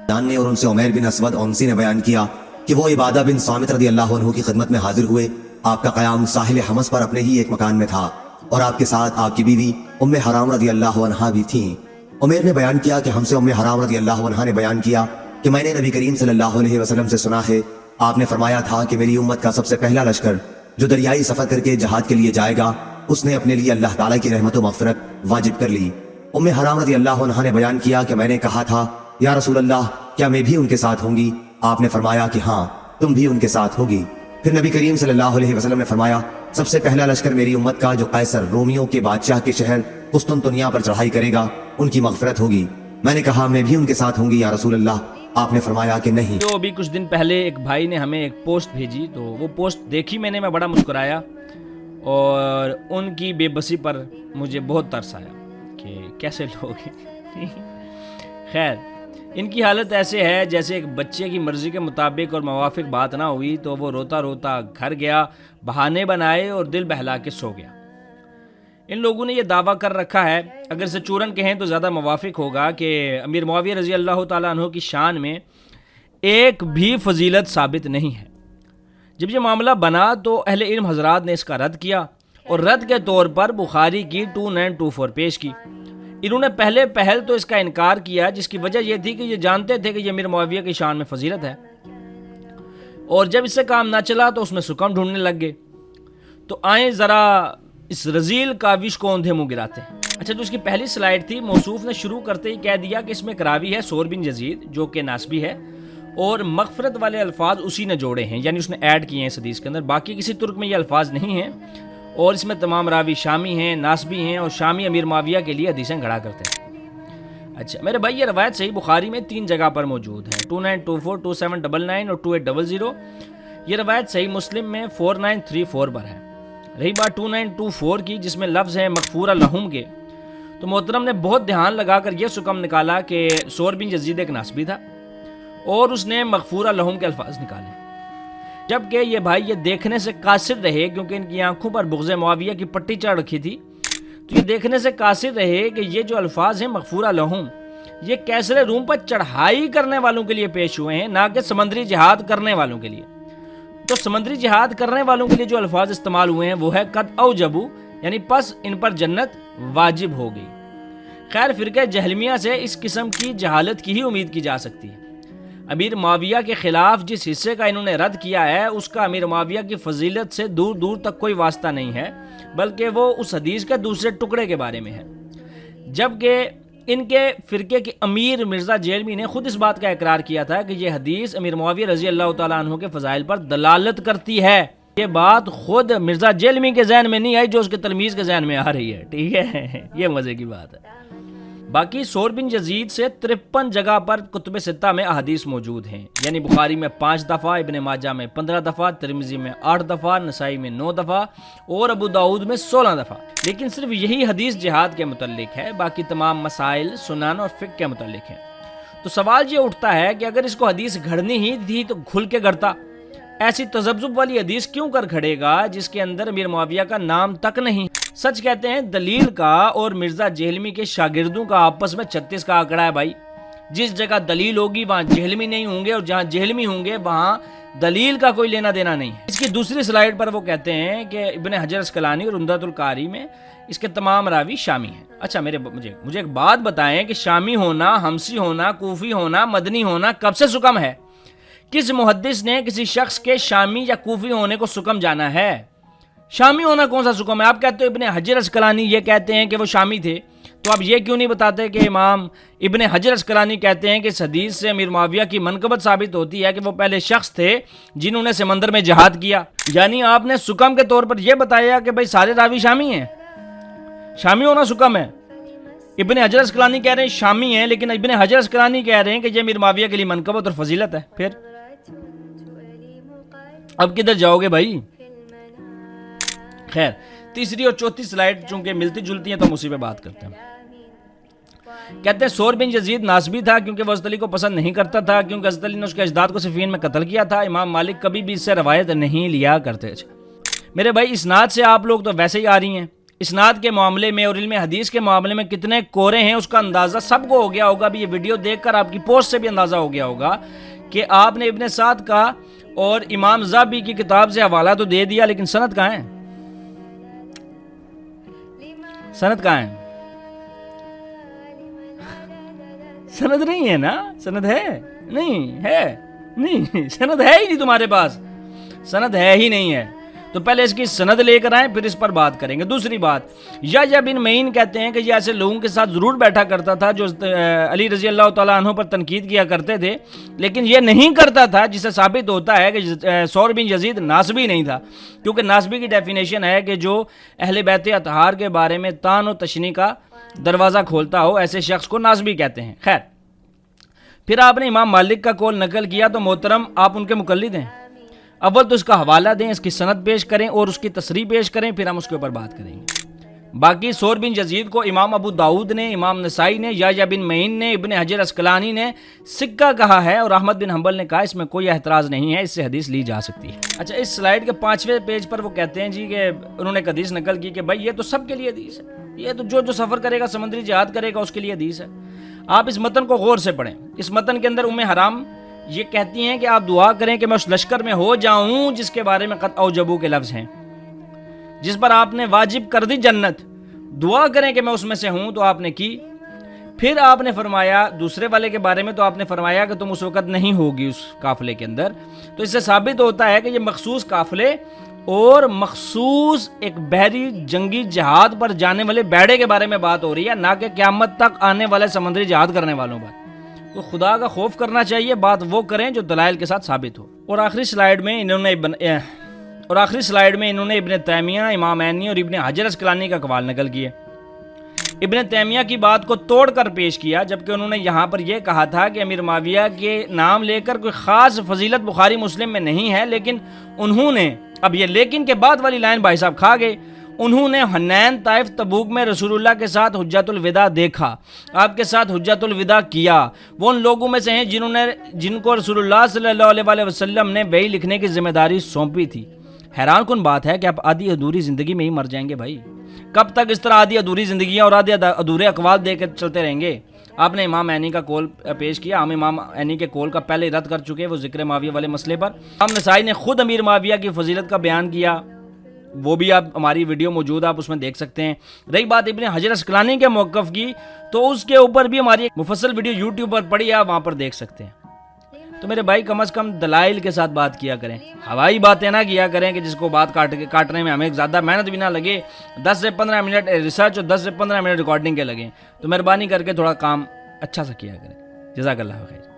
جان نے اور ان سے عمیر بن اسود اونسی نے بیان کیا کہ وہ عبادہ بن صامت رضی اللہ عنہ کی خدمت میں حاضر ہوئے۔ آپ کا قیام ساحل حمص پر اپنے ہی ایک مکان میں تھا اور آپ کے ساتھ آپ کی بیوی ام حرام رضی اللہ عنہا بھی تھیں۔ عمیر نے بیان کیا کہ ہم سے ام حرام رضی اللہ عنہا نے بیان کیا کہ میں نے نبی کریم صلی اللہ علیہ وسلم سے سنا ہے، آپ نے فرمایا تھا کہ میری امت کا سب سے پہلا لشکر جو دریائی سفر کر کے جہاد کے لیے جائے گا، اس نے اپنے لیے اللہ تعالیٰ کی رحمت و مغفرت واجب کر لی۔ ام حرام رضی اللہ عنہا نے بیان کیا کہ میں نے کہا تھا یا رسول اللہ کیا میں بھی ان کے ساتھ ہوں گی؟ آپ نے فرمایا کہ ہاں تم بھی ان کے ساتھ ہوگی۔ پھر نبی کریم صلی اللہ علیہ وسلم نے فرمایا سب سے پہلا لشکر میری امت کا جو قیصر رومیوں کے بادشاہ کے شہر قسطنطنیہ پر چڑھائی کرے گا ان کی مغفرت ہوگی۔ میں نے کہا میں بھی ان کے ساتھ ہوں گی یا رسول اللہ؟ آپ نے فرمایا کہ نہیں۔ تو ابھی کچھ دن پہلے ایک بھائی نے ہمیں ایک پوسٹ بھیجی، تو وہ پوسٹ دیکھی میں نے، میں بڑا مسکرایا اور ان کی بے بسی پر مجھے بہت ترس آیا کہ کیسے لوگ ہیں۔ خیر، ان کی حالت ایسے ہے جیسے ایک بچے کی مرضی کے مطابق اور موافق بات نہ ہوئی تو وہ روتا روتا گھر گیا، بہانے بنائے اور دل بہلا کے سو گیا۔ ان لوگوں نے یہ دعویٰ کر رکھا ہے، اگر سے چورن کہیں تو زیادہ موافق ہوگا، کہ امیر معاویہ رضی اللہ تعالیٰ عنہ کی شان میں ایک بھی فضیلت ثابت نہیں ہے۔ جب یہ معاملہ بنا تو اہل علم حضرات نے اس کا رد کیا اور رد کے طور پر بخاری کی 2924 پیش کی۔ انہوں نے پہل تو اس کا انکار کیا، جس کی وجہ یہ تھی کہ یہ جانتے تھے کہ یہ امیر معاویہ کی شان میں فضیلت ہے، اور جب اس سے کام نہ چلا تو اس میں سکم ڈھونڈنے لگ گئے۔ تو آئیں ذرا اس رزیل کاوش کو اندھے منہ گراتے ہیں۔ اچھا، جو اس کی پہلی سلائیڈ تھی، موصوف نے شروع کرتے ہی کہہ دیا کہ اس میں ایک راوی ہے سور بن یزید جو کہ ناسبی ہے، اور مغفرت والے الفاظ اسی نے جوڑے ہیں، یعنی اس نے ایڈ کیے ہیں اس حدیث کے اندر، باقی کسی ترک میں یہ الفاظ نہیں ہیں، اور اس میں تمام راوی شامی ہیں، ناسبی ہیں، اور شامی امیر معاویہ کے لیے حدیثیں گھڑا کرتے ہیں۔ اچھا میرے بھائی، یہ روایت صحیح بخاری میں 3 جگہ پر موجود ہے، 2924، 2799 اور 2800۔ یہ روایت صحیح مسلم میں 4934 پر ہے۔ رہی بات 2924 کی، جس میں لفظ ہے مغفورہ لہم کے، تو محترم نے بہت دھیان لگا کر یہ سکم نکالا کہ سور بن یزید ایک ناسبی تھا اور اس نے مغفورہ لہم کے الفاظ نکالے، جبکہ یہ بھائی یہ دیکھنے سے قاصر رہے، کیونکہ ان کی آنکھوں پر بغض معاویہ کی پٹی چڑھ رکھی تھی، تو یہ دیکھنے سے قاصر رہے کہ یہ جو الفاظ ہیں مغفورہ لہم، یہ کیسر روم پر چڑھائی کرنے والوں کے لیے پیش ہوئے ہیں، نہ کہ سمندری جہاد کرنے والوں کے لیے۔ تو سمندری جہاد کرنے والوں کے لیے جو الفاظ استعمال ہوئے ہیں وہ ہے قد اوجبو، یعنی پس ان پر جنت واجب ہو گئی۔ خیر، فرقہ جہلمیہ سے اس قسم کی جہالت کی ہی امید کی جا سکتی ہے۔ امیر معاویہ کے خلاف جس حصے کا انہوں نے رد کیا ہے، اس کا امیر معاویہ کی فضیلت سے دور دور تک کوئی واسطہ نہیں ہے، بلکہ وہ اس حدیث کے دوسرے ٹکڑے کے بارے میں ہے، جبکہ ان کے فرقے کے امیر مرزا جیلمی نے خود اس بات کا اقرار کیا تھا کہ یہ حدیث امیر معاویہ رضی اللہ تعالیٰ عنہ کے فضائل پر دلالت کرتی ہے۔ یہ بات خود مرزا جیلمی کے ذہن میں نہیں آئی، جو اس کے تلمیذ کے ذہن میں آ رہی ہے، ٹھیک ہے، یہ مزے کی بات ہے۔ باقی سور بن یزید سے 53 جگہ پر کتب ستہ میں احادیث موجود ہیں، یعنی بخاری میں 5 دفعہ، ابن ماجہ میں 15 دفعہ، ترمذی میں 8 دفعہ، نسائی میں 9 دفعہ اور ابو داؤد میں 16 دفعہ۔ لیکن صرف یہی حدیث جہاد کے متعلق ہے، باقی تمام مسائل سنن اور فقہ کے متعلق ہیں۔ تو سوال یہ اٹھتا ہے کہ اگر اس کو حدیث گھڑنی ہی تھی تو کھل کے گھڑتا، ایسی تذبذب والی حدیث کیوں کر کھڑے گا جس کے اندر امیر معاویہ کا نام تک نہیں؟ سچ کہتے ہیں دلیل کا اور مرزا جہلمی کے شاگردوں کا آپس میں 36 کا آنکڑا ہے بھائی۔ جس جگہ دلیل ہوگی وہاں جہلمی نہیں ہوں گے، اور جہاں جہلمی ہوں گے وہاں دلیل کا کوئی لینا دینا نہیں ہے۔ اس کی دوسری سلائیڈ پر وہ کہتے ہیں کہ ابن حجر اسقلانی اور عمدۃ القاری میں اس کے تمام راوی شامی ہیں۔ اچھا مجھے ایک بات بتائیں کہ شامی ہونا، ہمسی ہونا، کوفی ہونا، مدنی ہونا کب سے سکم ہے؟ کس محدث نے کسی شخص کے شامی یا کوفی ہونے کو سکم جانا ہے؟ شامی ہونا کون سا سکم ہے؟ آپ کہتے ہو ابن حجر اسقلانی یہ کہتے ہیں کہ وہ شامی تھے، تو آپ یہ کیوں نہیں بتاتے کہ امام ابن حجر اسقلانی کہتے ہیں کہ اس حدیث سے امیر معاویہ کی منقبت ثابت ہوتی ہے کہ وہ پہلے شخص تھے جنہوں نے سمندر میں جہاد کیا؟ یعنی آپ نے سکم کے طور پر یہ بتایا کہ بھائی سارے راوی شامی ہیں، شامی ہونا سکم ہے۔ ابن حجر اسقلانی کہہ رہے ہیں شامی ہیں، لیکن ابن حجر اسقلانی کہہ رہے ہیں کہ یہ امیر معاویہ کے لیے منقبت اور فضیلت ہے۔ پھر اب کدھر جاؤ گے بھائی؟ خیر، تیسری اور چوتھی سلائیڈ چونکہ ملتی جلتی ہیں تو ہم اسی پہ بات کرتے ہیں۔ کہتے ہیں سور بن یزید ناسبی تھا کیونکہ وہ حضرت علی کو پسند نہیں کرتا تھا، کیونکہ حضرت علی نے اس کے اجداد کو صفین میں قتل کیا تھا۔ امام مالک کبھی بھی اس سے روایت نہیں لیا کرتے تھے۔ میرے بھائی، اسناد سے آپ لوگ تو ویسے ہی آ رہی ہیں، اسناد کے معاملے میں اور علم حدیث کے معاملے میں کتنے کورے ہیں اس کا اندازہ سب کو ہو گیا ہوگا. ابھی یہ ویڈیو دیکھ کر آپ کی پوسٹ سے بھی اندازہ ہو گیا ہوگا کہ آپ نے ابن سعد کا اور امام ذہبی کی کتاب سے حوالہ تو دے دیا, لیکن سند کہاں ہے؟ سند کہاں ہے؟ سند نہیں ہے نا. سند ہے نہیں ہے, نہیں سند ہے ہی نہیں تمہارے پاس, سند ہے ہی نہیں ہے. تو پہلے اس کی سند لے کر آئیں, پھر اس پر بات کریں گے. دوسری بات, یحییٰ بن معین کہتے ہیں کہ یہ ایسے لوگوں کے ساتھ ضرور بیٹھا کرتا تھا جو علی رضی اللہ تعالیٰ عنہ پر تنقید کیا کرتے تھے, لیکن یہ نہیں کرتا تھا, جس سے ثابت ہوتا ہے کہ ثور بن یزید ناسبی نہیں تھا, کیونکہ ناسبی کی ڈیفینیشن ہے کہ جو اہل بیت اطہار کے بارے میں طعن و تشنیع کا دروازہ کھولتا ہو, ایسے شخص کو ناسبی کہتے ہیں. خیر, پھر آپ نے امام مالک کا قول نقل کیا, تو محترم آپ ان کے مقلد ہیں. اول تو اس کا حوالہ دیں, اس کی سند پیش کریں اور اس کی تصریح پیش کریں, پھر ہم اس کے اوپر بات کریں گے. باقی ثور بن یزید کو امام ابو داؤد نے, امام نسائی نے, یحییٰ بن معین نے, ابن حجر عسقلانی نے سکہ کہا ہے, اور احمد بن حنبل نے کہا اس میں کوئی اعتراض نہیں ہے, اس سے حدیث لی جا سکتی ہے. اچھا, اس سلائیڈ کے 5ویں پیج پر وہ کہتے ہیں جی کہ انہوں نے ایک حدیث نقل کی کہ بھائی یہ تو سب کے لیے حدیث ہے, یہ تو جو سفر کرے گا, سمندری جہاد کرے گا, اس کے لیے حدیث ہے. آپ اس متن کو غور سے پڑھیں. اس متن کے اندر حرام یہ کہتی ہیں کہ آپ دعا کریں کہ میں اس لشکر میں ہو جاؤں جس کے بارے میں قد اوجبو کے لفظ ہیں, جس پر آپ نے واجب کر دی جنت. دعا کریں کہ میں اس میں سے ہوں, تو آپ نے کی. پھر آپ نے فرمایا دوسرے والے کے بارے میں, تو آپ نے فرمایا کہ تم اس وقت نہیں ہوگی اس قافلے کے اندر. تو اس سے ثابت ہوتا ہے کہ یہ مخصوص قافلے اور مخصوص ایک بحری جنگی جہاد پر جانے والے بیڑے کے بارے میں بات ہو رہی ہے, نہ کہ قیامت تک آنے والے سمندری جہاد کرنے والوں پر. تو خدا کا خوف کرنا چاہیے, بات وہ کریں جو دلائل کے ساتھ ثابت ہو. اور آخری سلائیڈ میں انہوں نے ابن تیمیہ, امام عینی اور ابن حجر عسقلانی کا اقوال نقل کیے. ابن تیمیہ کی بات کو توڑ کر پیش کیا, جبکہ انہوں نے یہاں پر یہ کہا تھا کہ امیر معاویہ کے نام لے کر کوئی خاص فضیلت بخاری مسلم میں نہیں ہے, لیکن انہوں نے, اب یہ لیکن کے بعد والی لائن بھائی صاحب کھا گئے, انہوں نے حنین, طائف, تبوک میں رسول اللہ کے ساتھ حجۃ الوداع دیکھا, آپ کے ساتھ حجۃ الوداع کیا. وہ ان لوگوں میں سے ہیں جن کو رسول اللہ صلی اللہ علیہ وسلم نے وحی لکھنے کی ذمہ داری سونپی تھی. حیران کن بات ہے کہ آپ آدھی ادھوری زندگی میں ہی مر جائیں گے بھائی. کب تک اس طرح آدھی ادھوری زندگیاں اور آدھے ادھورے اقوال دے کے چلتے رہیں گے؟ آپ نے امام عینی کا قول پیش کیا, ہم امام عینی کے قول کا پہلے رد کر چکے, وہ ذکر معاویہ والے مسئلے پر. امام نسائی نے خود امیر معاویہ کی فضیلت کا بیان کیا, وہ بھی آپ ہماری ویڈیو موجود, آپ اس میں دیکھ سکتے ہیں. رہی بات ابن حجر عسقلانی کے موقف کی, تو اس کے اوپر بھی ہماری ایک مفصل ویڈیو یوٹیوب پر پڑی, آپ وہاں پر دیکھ سکتے ہیں. تو میرے بھائی کم از کم دلائل کے ساتھ بات کیا کریں, ہوائی باتیں نہ کیا کریں کہ جس کو بات کاٹنے میں ہمیں زیادہ محنت بھی نہ لگے. 10 سے 15 منٹ ریسرچ اور 10 سے 15 منٹ ریکارڈنگ کے لگیں, تو مہربانی کر کے تھوڑا کام اچھا سا کیا کریں. جزاک اللہ خیر.